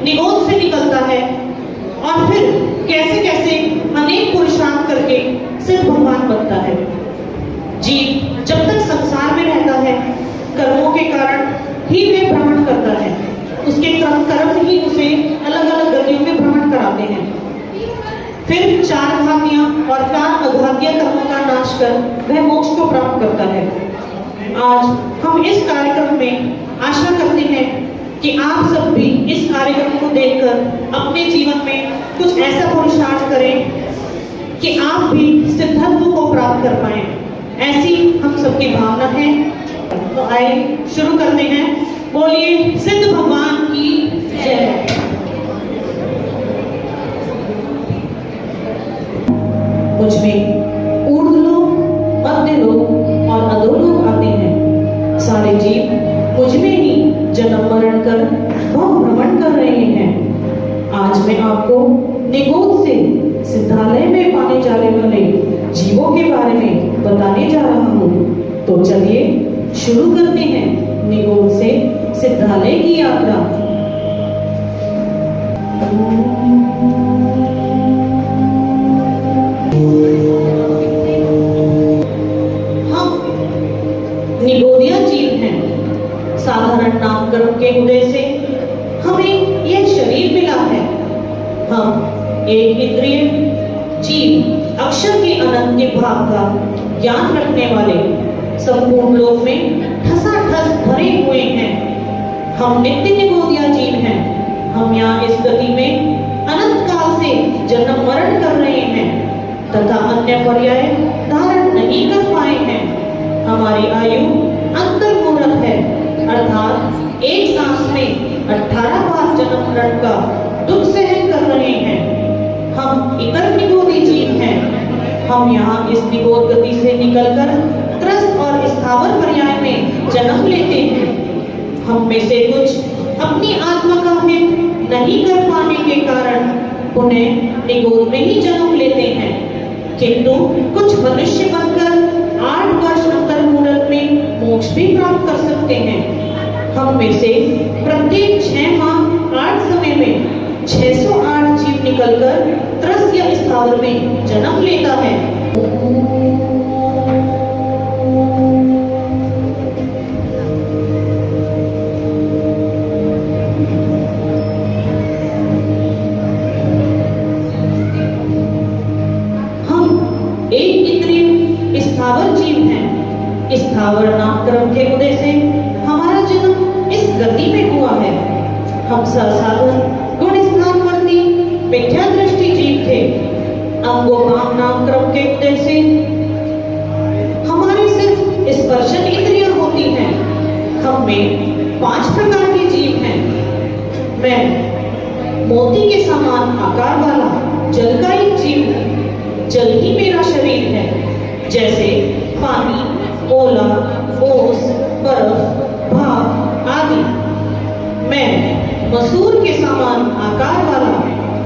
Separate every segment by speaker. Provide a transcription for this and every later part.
Speaker 1: निगोद से निकलता है और फिर कैसे कैसे अनेक पुरुषार्थ करके सिद्ध भगवान बनता है। जीव जब तक संसार में रहता है, कर्मों के कारण ही वे भ्रमण करता है। उसके कर्म ही उसे अलग अलग गतियों में भ्रमण कराते हैं। फिर 4 घातियां और 4 अघातीय कर्मों का नाश कर वह मोक्ष को प्राप्त करता है। आज हम इस कार्यक्रम में आशा करते हैं कि आप सब भी इस कार्यक्रम को देखकर अपने जीवन में कुछ ऐसा पुरुषार्थ करें कि आप भी सिद्धत्व को प्राप्त कर पाएं। ऐसी हम सबकी भावना है। तो आइए शुरू करते हैं। बोलिए सिद्ध भगवान की जय। मुझमें ऊर्ध्वलोक, मध्यलोक और अधोलोक आते हैं। सारे जीव मुझमें ही जन्म मरण कर भव भ्रमण कर रहे हैं। आज मैं आपको निगोद से सिद्धालय में पाने जाने वाले जीवों के बारे में बताने जा रहा हूँ। तो चलिए शुरू करते हैं निगोद से सिद्धालय की यात्रा। हम निगोदिया जीव हैं। साधारण नामकरण के उदय से हमें यह शरीर मिला है। हम एक इंद्रिय जीव अक्षर के अनंत भाग का ज्ञान रखने वाले संपूर्ण लोक में ठसाठस भरे हुए हैं। हम नित्य निगोदिया जीव हैं। हम यहाँ इस गति में अनंत काल से जन्म मरण कर रहे हैं तथा अन्य पर्याय धारण नहीं कर पाए हैं। हमारी आयु अंतर्मुहूर्त है, अर्थात एक सांस में 18 बार जन्म मरण का दुख सहन कर रहे हैं। हम इतर निगोदी जीव हैं। हम यहाँ इस निगोद गति से निकलकर त्रस्त और स्थावर पर्याय में जन्म लेते हैं। हम में से कुछ अपनी आत्मा का हित नहीं कर पाने के कारण पुनः निगोद में ही जन्म लेते हैं, किंतु कुछ मनुष्य बनकर 8 वर्ष अंतर्मुहूर्त में मोक्ष भी प्राप्त कर सकते हैं। हम में से प्रत्येक 6 माह 8 समय में 608 जीव निकलकर त्रस्त या स्थावर में जन्म लेता है। हम एक इंद्रिय स्थावर जीव हैं। स्थावर नामकरण के उदय से हमारा जन्म इस गति में हुआ है। हम साधारण गुण स्थानवर्ती मिथ्या दृष्टि जीव थे। अंगोपांग नामक्रम के उदय से हमारे सिर्फ स्पर्शन इंद्रियां होती हैं। हम में 5 प्रकार के जीव हैं। मैं मोती के समान आकार वाला जल का एक जीव हूँ। जल ही मेरा शरीर है। जैसे पानी, ओला, ओस, बर्फ, भाप आदि। मैं मसूर के समान आकार वाला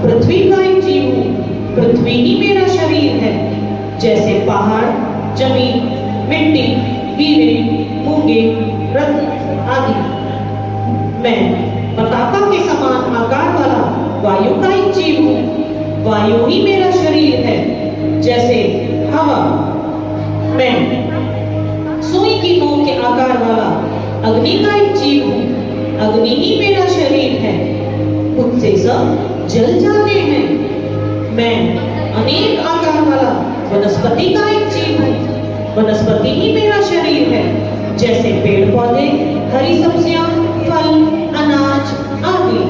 Speaker 1: पृथ्वी का एक जीव हूँ। पृथ्वी ही मेरा शरीर है। जैसे पहाड़, जमीन, मिट्टी, हीरे, मूंगे, रत्न आदि। मैं पताका के समान आकार वाला वायु का एक जीव हूँ। वायु ही मेरा शरीर है। जैसे हवा। मैं सुई की नोक के आकार वाला अग्नि का एक जीव हूँ। अग्नि ही मेरा शरीर है। मुझसे सब जल जाते हैं। मैं अनेक आकार वाला वनस्पति का एक जीव हूँ। वनस्पति ही मेरा शरीर है। जैसे पेड़ पौधे, हरी सब्जियां, फल, अनाज आदि।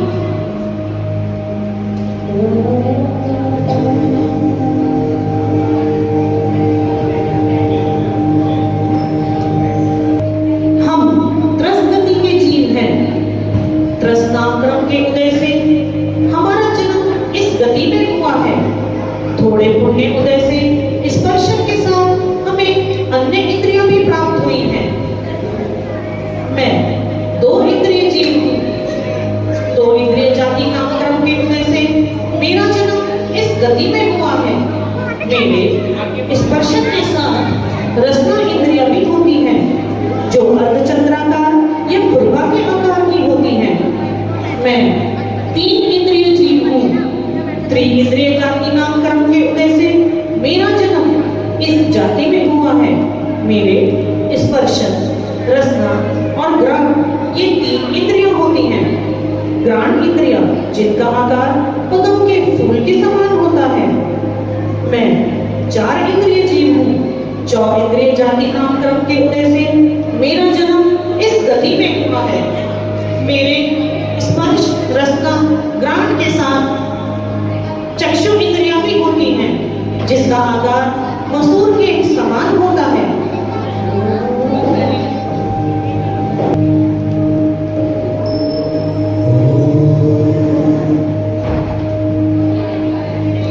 Speaker 1: हम त्रस्त गति के जीव हैं। त्रस्त नामक्रम के उदय से हमारा जन्म इस गति में हुआ है। थोड़े पुण्य उदय से स्पर्शन के साथ हमें अन्य इंद्रियां भी प्राप्त हुई हैं। मैं 2 इंद्रिय जीव हूँ। 2 इंद्रिय जाति नामक्रम के उदय से मेरा जन्म इस गति में हुआ है। मेरे स्पर्शन के साथ रसना इंद्रियां भी होती हैं, जो अर्धचंद्राकार या खुरपा के आकार की होती हैं। मैं तीन इंद्रिय जीव हूँ। त्रिइंद्रिय जाति नामकरण के उदय से मेरा जन्म इस जाति में हुआ है। मेरे स्पर्शन, रसना और घ्राण ये तीन इंद्रियां होती हैं। घ्राण इंद्रिय जिनका आकार पद्म के फूल के समान होता है। मैं चार इंद्रिय जीव हूँ। चौ इंद्रिय जाति नामकरण के उदय से मेरा जन्म इस गति में हुआ है। मेरे स्पर्श, रसना, घ्राण के साथ चक्षु इंद्रियां भी होती हैं, जिसका आकार मसूर के समान होता है।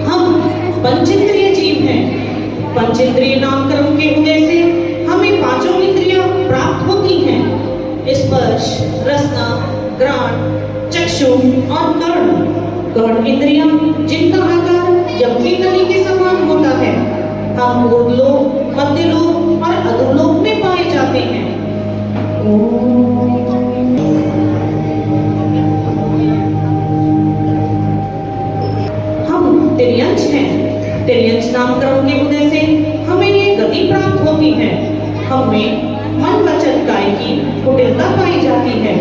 Speaker 1: हम पंचेंद्रिय जीव हैं। पंचेंद्रिय नामकरण के उदय से हमें पांचों इंद्रियां प्राप्त होती हैं। स्पर्श, रसना, घ्राण, चक्षु और कर्ण। कर्ण इंद्रियां जिनका आकार यज्ञ नली के समान होता है। हम ऊर्ध्वलोक, मध्यलोक और अधोलोक में पाए जाते हैं। हम तिर्यंच हैं। तिर्यंच नामकरण के उदय से हमें ये गति प्राप्त होती है। हमें मन, वचन, काय की कुटिलता पाई जाती है।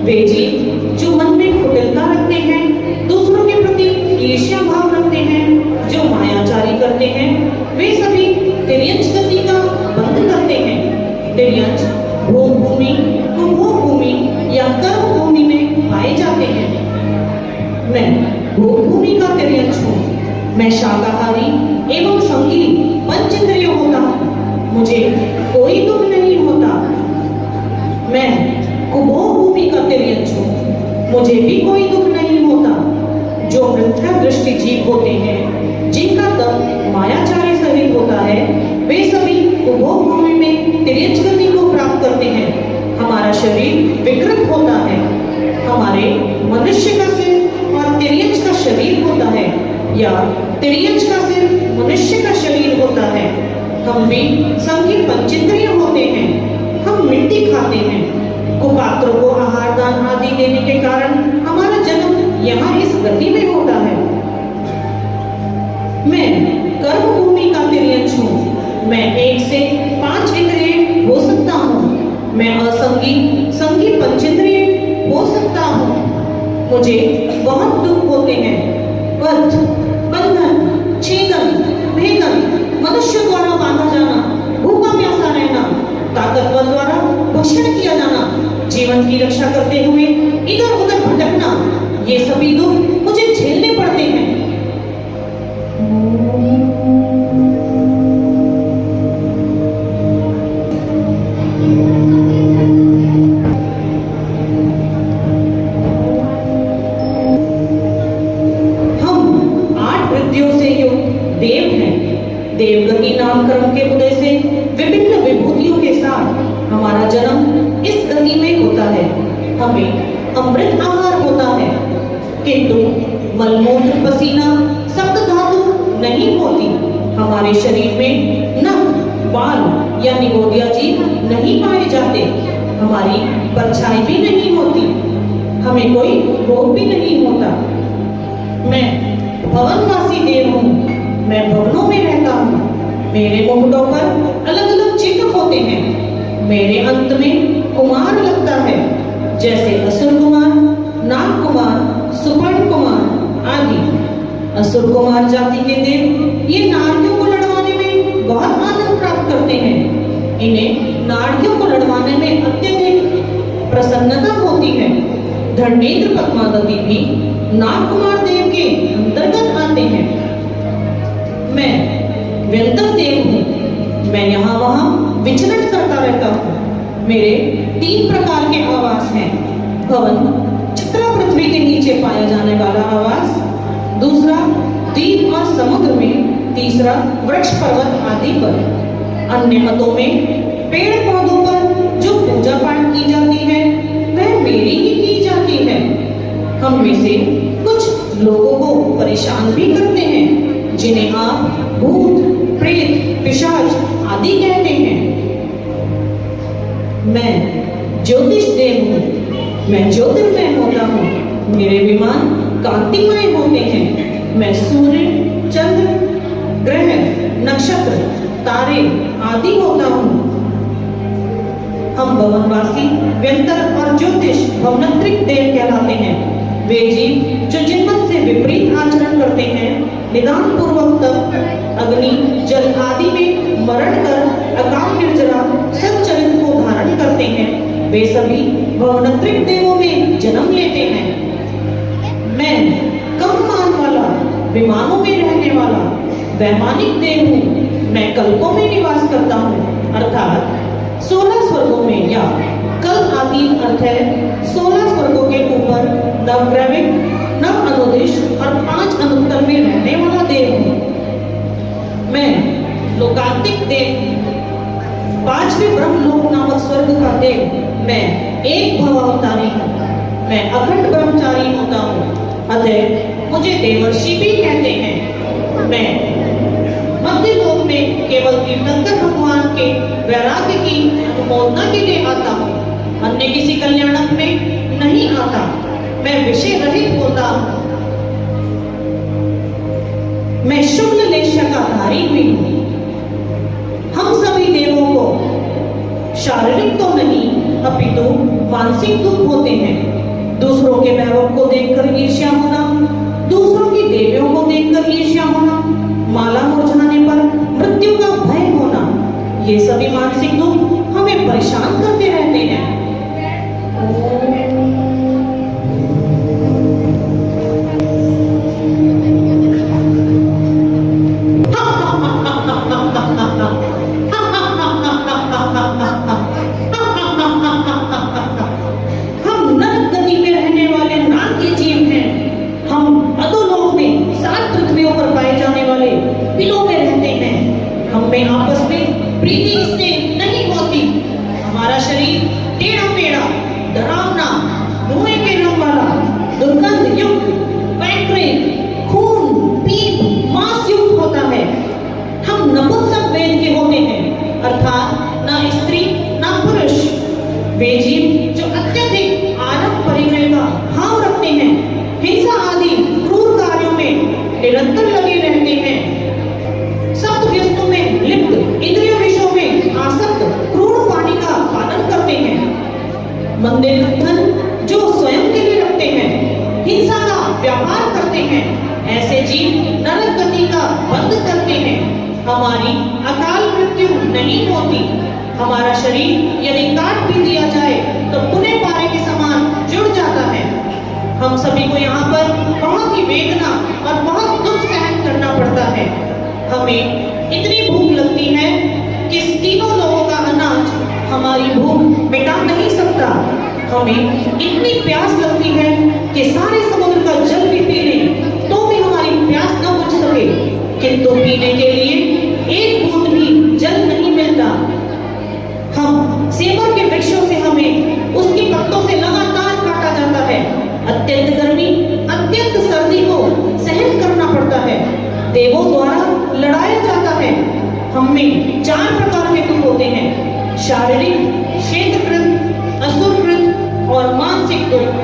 Speaker 1: वे जीव जो मन में कुटिलता रखते हैं, दूसरों के प्रति ईर्ष्या भाव रखते हैं, जो मायाचारी करते हैं, वे सभी तिर्यंच गति का बंध करते हैं। तिर्यंच भोग भूमि, कुभोग भूमि या कर्म भूमि में पाए जाते हैं। मैं भोग भूमि का तिर्यंच हूँ। मैं शाकाहारी एवं संगी पंचेंद्रिय होता हूँ। मुझे कोई दुख नहीं होता। मैं कुभोग भूमि का तिर्यंच हूँ। मुझे भी कोई दुख नहीं होता। जो मिथ्या दृष्टि जीव होते हैं, जिनका तन मायाचारी सहित होता है, वे सभी कुभोग भूमि में तिर्यंच गति को प्राप्त करते हैं। हमारा शरीर विकृत होता है। हमारे मनुष्य का सिर और तिर्यंच का शरीर होता है, या तिर्यंच का सिर मनुष्य का शरीर होता है। हम भी संगी पंचेंद्रिय होते हैं। हम मिट्टी खाते हैं। कुपात्रों को आहार दान आदि देने के कारण हमारा जन्म यहाँ इस गति में होता है। मैं कर्म भूमि का तिर्यंच हूँ। मैं 1 से 5 इंद्रिय हो सकता हूँ। मैं असंगी संगी पंचेंद्रिय हो सकता हूँ। मुझे बहुत दुख होते हैं। बद्ध, बंधन, छेदन, भेदन, मनुष्य द्वारा बांधा जाना, भूखा प्यासा रहना, ताकतवर द्वारा भक्षण किया जाना, जीवन की रक्षा करते हुए इधर उधर भटकना, ये सभी दुख मुझे झेलने पड़ते हैं। हम 8 वृत्तियों से युक्त देव हैं। देवगति नामकरण के उदय से विभिन्न विभूतियों के साथ हमारा जन्म इस गति में होता है। हमें अमृत आहार होता है, किंतु मलमूत्र, पसीना, सप्त धातु नहीं होती। हमारे शरीर में नख, बाल या निगोदिया जीव नहीं पाए जाते। हमारी परछाई भी नहीं होती। हमें कोई रोग भी नहीं होता। मैं भवनवासी देव हूँ। मैं भवनों में रहता हूँ। मेरे मुकुटों पर अलग अलग चिन्ह होते हैं। मेरे अंत में कुमार लगता है, जैसे असुर कुमार, नाग कुमार, सुपर्ण कुमार आदि। असुर कुमार जाति के देव ये नारियों को लड़वाने में बहुत आनंद प्राप्त करते हैं। इन्हें नारियों को लड़वाने में अत्यधिक प्रसन्नता होती है। धर्मेंद्र पद्मावती भी नाग कुमार देव के अंतर्गत आते हैं। मैं व्यंतक देव हूँ। मैं यहाँ वहाँ विचरण करता रहता हूँ। मेरे 3 प्रकार के आवास हैं। भवन, चित्रा पृथ्वी के नीचे पाया जाने वाला आवास। दूसरा, द्वीप और समुद्र में। तीसरा, वृक्ष, पर्वत आदि पर। अन्य मतों में पेड़ पौधों पर जो पूजा पाठ की जाती है, वह मेरी ही की जाती है। हम में से कुछ लोगों को परेशान भी करते हैं, जिन्हें आप भूत, प्रेत, पिशाच आदि कहते हैं। मैं ज्योतिष देव हूँ। मैं ज्योतिर्मय होता हूँ। मेरे विमान कांतिमय होते हैं। मैं सूर्य, चंद्र, ग्रह, नक्षत्र, तारे आदि होता हूँ। हम भवनवासी, व्यंतर और ज्योतिष भवनत्रिक देव कहलाते हैं। वे जीव जो जिन्मत से विपरीत आचरण करते हैं, निदान पूर्वक तप, अग्नि, जल आदि में मरण कर अकाल निर्जरा सच्चरित्र को धारण करते हैं, वे सभी भवनत्रिक देवों में जन्म लेते हैं। मैं कम मान वाला, विमानों में रहने वाला वैमानिक देव हूँ। मैं कल्पों में निवास करता हूँ, अर्थात 16 स्वर्गों में, या कल्प आदि अर्थ है 16 स्वर्गों के ऊपर नवग्रविक, नव अनुदिश और 5 अनुत्तर में रहने वाला देव हूँ। मैं लोकांतिक देव, 5वें ब्रह्मलोक नामक स्वर्ग का देव। मैं एक भवावतारी हूँ। मैं अखंड ब्रह्मचारी होता हूँ, अतः मुझे देवर्षि भी कहते हैं। मैं मध्य लोक में केवल तीर्थंकर भगवान के वैराग्य की अनुमोदना के लिए आता हूँ, अन्य किसी कल्याणक में नहीं आता। मैं विषय रहित होता हूँ। मैं शुक्ल लेशा का धारी हुई हूँ। हम सभी देवों को शारीरिक तो नहीं अपितु मानसिक दुख होते हैं। दूसरों के वैभव को देखकर ईर्ष्या होना, दूसरों की देवियों को देखकर ईर्ष्या होना, माला मुरझाने पर मृत्यु का भय होना, ये सभी मानसिक दुख हमें परेशान करते रहते हैं। हम नरक गति में रहने वाले नाग के जीव हैं। हम अधोलोक में 7 पृथ्वियों पर पाए जाने वाले बिलों में रहते हैं। हम में आपस में प्रीति स्नेह नहीं होती। हमारा शरीर टेढ़ा मेढ़ा, डरावना, धुएं के रंग वाला, दुर्गंध युक्त, पैंक्रेन, खून, पीप, मांस युक्त होता है। हम नपुंसक वेद के होते हैं, अर्थात ना स्त्री ना पुरुष। वे जीव जो अत्यधिक आरंभ परिग्रह का भाव रखते हैं, हिंसा आदि क्रूर कार्यों में निरंतर लगे रहते हैं, सप्त व्यस्तों में लिप्त, इंद्रिय विषयों में आसक्त, क्रूर वाणी का पालन करते हैं। मंदिर धन जो स्वयं के लिए रखते हैं, हिंसा का व्यवहार करते हैं, ऐसे जीव नरक गति का बंद करते हैं। हमारी अकाल मृत्यु नहीं होती। हमारा शरीर यदि काट भी दिया जाए तो पुनः पारे के समान जुड़ जाता है। हम सभी को यहाँ पर बहुत ही वेदना और बहुत दुख सहन करना पड़ता है। हमें इतनी भूख लगती है कि तीनों लोगों का अनाज हमारी भूख मिटा नहीं सकता। हमें इतनी प्यास लगती है कि सारे समुद्र का जल भी पी लें तो भी हमारी प्यास न बुझ सके, किंतु पीने के लिए एक बूंद भी जल नहीं मिलता। हम सेवर के वृक्षों से हमें उसकी पत्तों से लगातार काटा जाता है। अत्यंत गर्मी, अत्यंत सर्दी को सहन करना पड़ता है। देवों द्वारा लड़ाया जाता है। हम में 4 प्रकार के दुख होते हैं: शारीरिक, क्षेत्रकृत, असुरकृत और मानसिक दुख।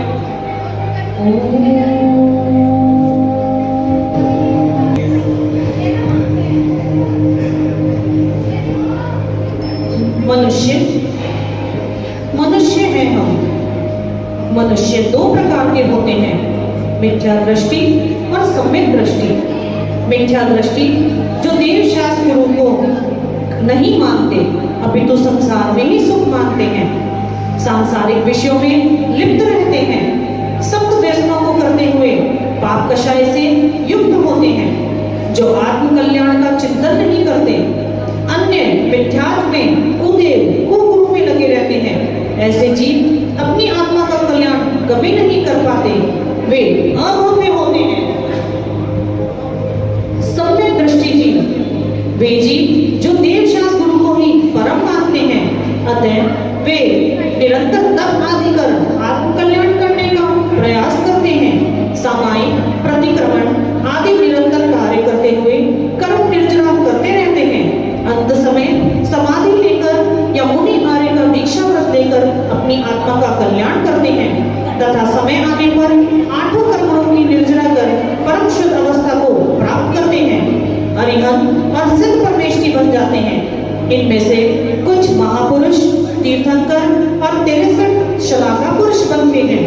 Speaker 1: मनुष्य है हम। मनुष्य 2 प्रकार के होते हैं: मिथ्या दृष्टि और सम्यक दृष्टि। मिथ्या दृष्टि जो देव शास्त्र गुरु को नहीं मानते अपितु संसार में ही सुख मानते हैं, सांसारिक विषयों में लिप्त रहते हैं, सप्त व्यसनों को करते हुए पाप कषाय से युक्त होते हैं, जो आत्म कल्याण का चिंतन नहीं करते, अन्य मिथ्यात्व में, कुदेव, कुगुरु में लगे रहते हैं। ऐसे जीव अपनी आत्मा का कल्याण कभी नहीं कर पाते। वे अभव्य होते हैं। सम्यक दृष्टि जीव, वे जीव जो देव शास्त्र गुरु को ही परम मानते हैं, अतः वे निरंतर तप आदि कर आत्म कल्याण करने का प्रयास करते हैं। सामायिक, प्रतिक्रमण आदि निरंतर कार्य करते हुए कर्म निर्जरा करते रहते हैं। अंत समय समाधि लेकर या मुनि आर्य का दीक्षा व्रत लेकर अपनी आत्मा का कल्याण करते हैं तथा समय आने पर इनमें से कुछ महापुरुष, तीर्थंकर और 63 शलाका पुरुष बनते हैं।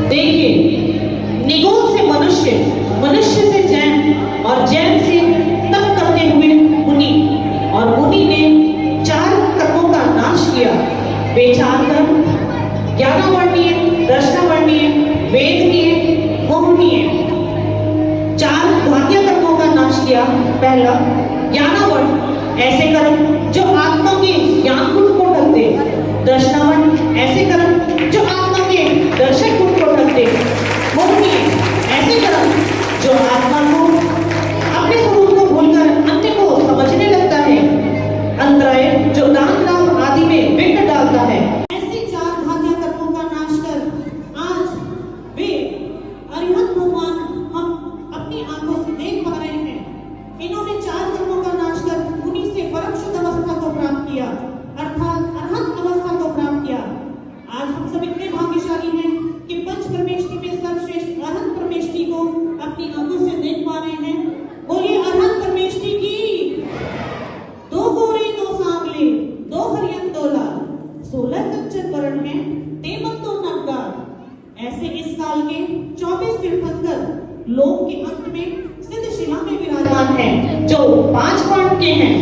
Speaker 1: देखिए, निगोद से मनुष्य, मनुष्य से जैन और जैन से तप करते हुए मुनि, और मुनि ने 4 कर्मों का नाश किया। वे 4 कर्म ज्ञानावर्णीय, दर्शनावर्णीय, वेदनीय, मोहनीय, 4 भाग्य कर्मों का नाश किया। पहला ज्ञानावर्ण, ऐसे कर्म जो आत्मा के ज्ञान गुण को ढक दे। दर्शनावर्ण, ऐसे कर्म जो आत्मा के दर्शक गुण को ढक दे। मोहनीय, ऐसे कर्म जो आत्मा को अपने स्वरूप को भूलकर अन्य को समझने लगता है। अंतराय, जो दान लाभ आदि में विघ्न डालता है। ऐसे 4 भाग्य कर्मों का नाश कर आज वे अरिहंत भगवान हम अपनी आंखों से देख पा रहे हैं। इन्होंने 4 कर्मों का नाश कर मुनि से परम शुद्ध अवस्था को प्राप्त किया, अर्थात अरहंत अवस्था को प्राप्त किया। आज हम सब इतने भाग्यशाली हैं कि पंच परमेष्टि में सर्वश्रेष्ठ अरहंत परमेष्टि को अपनी आंखों से देख पा रहे हैं। बोलिए अरहंत परमेष्टि की। 2 गोरे 2 सांवले, 2 हरियन 2 लाल, 16 कंचन वर्ण है, तेमन तो नवगार। ऐसे इस काल के 24 तीर्थंकर लोक के अंत में सिद्ध शिला में विराजमान हैं, जो 5 वर्ण के हैं।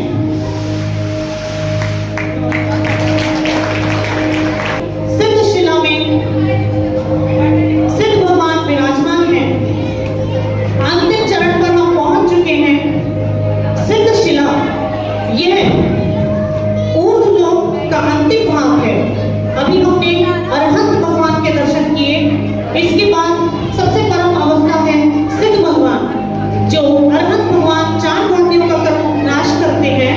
Speaker 1: सिद्ध शिला में सिद्ध भगवान विराजमान हैं। अंतिम चरण पर हम पहुंच चुके हैं। सिद्ध शिला यह ऊर्ध्व लोक का अंतिम भाग है। अभी हमने अरहंत भगवान के दर्शन किए। इसके बाद सबसे परम अवस्था है सिद्ध भगवान, जो अरहंत भगवान 4 भाग्यों का कर्म नाश करते हैं।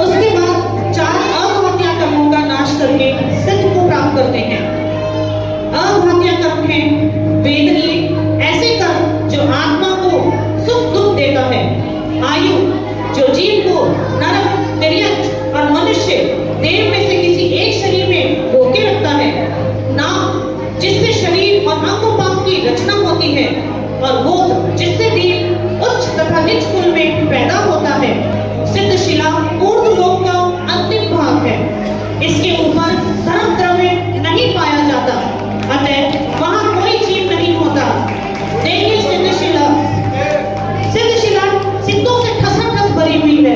Speaker 1: उसके बाद 4 अभाग्य कर्मों का नाश करके सिद्ध को प्राप्त करते हैं। अभाग्य कर्म है वेदनीय, ऐसे कर्म जो आत्मा को सुख दुख देता है। आयु, जो जीव को नरक, तिर्यक और मनुष्य देव में से किसी एक शरीर में रोके रखता है। नाम, जिससे शरीर और अंग की रचना होती है, और बोध, जिससे देव उच्च तथा नीच कुल में पैदा होता है। सिद्ध शिला ऊर्ध्व लोक का अंतिम भाग है। इसके ऊपर धर्म द्रव्य नहीं पाया जाता, अतः वहां कोई जीव नहीं होता। देखिए सिद्ध शिला सिद्धों से ठसाठस भरी हुई है।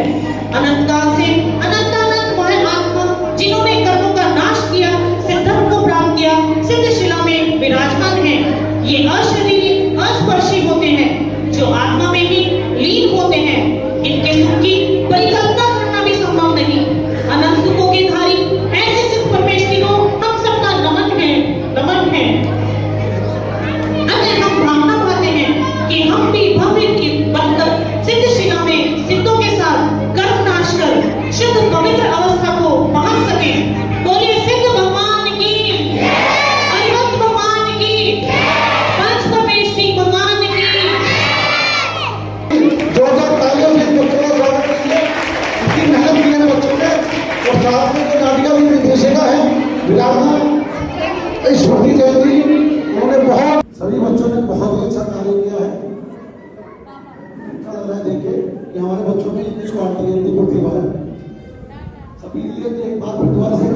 Speaker 1: अनंत काल से अनंतानंत वह आत्मा जिन्होंने कर्मों का नाश किया, सिद्धत्व को प्राप्त किया, सिद्ध शिला में विराजमान है। ये अशरीरी, अस्पर्शी होते हैं, जो आत्मा में ही लीन होते हैं। इनके सुख की परिकल्पना करना भी संभव नहीं। अनंत सुखों के धारी ऐसे सिद्ध परमेष्टि को हम सबका नमन है, नमन है। अतः हम भावना पाते हैं कि हम भी भव्य की बनकर सिद्ध शिला में सिद्धों के साथ कर्म नाश कर शुद्ध पवित्र अवस्था को पहुंच सके। बोलिए सिद्ध भगवान की, अरिहंत भगवान की, पंच परमेष्टि भगवान की।
Speaker 2: जो तालियों से बच्चों को स्वागत करेंगे, इतनी मेहनत की है बच्चों ने। और साथ में जो नाटिका की निर्देशिका है विराजमान स्मृति जयंती, उन्होंने बहुत, सभी बच्चों ने बहुत ही अच्छा कार्य किया है। अच्छा लग रहा है देख के कि हमारे बच्चों में इतनी क्वालिटी है, इतनी प्रतिभा है। सभी लिए एक बार फिर दोबारा से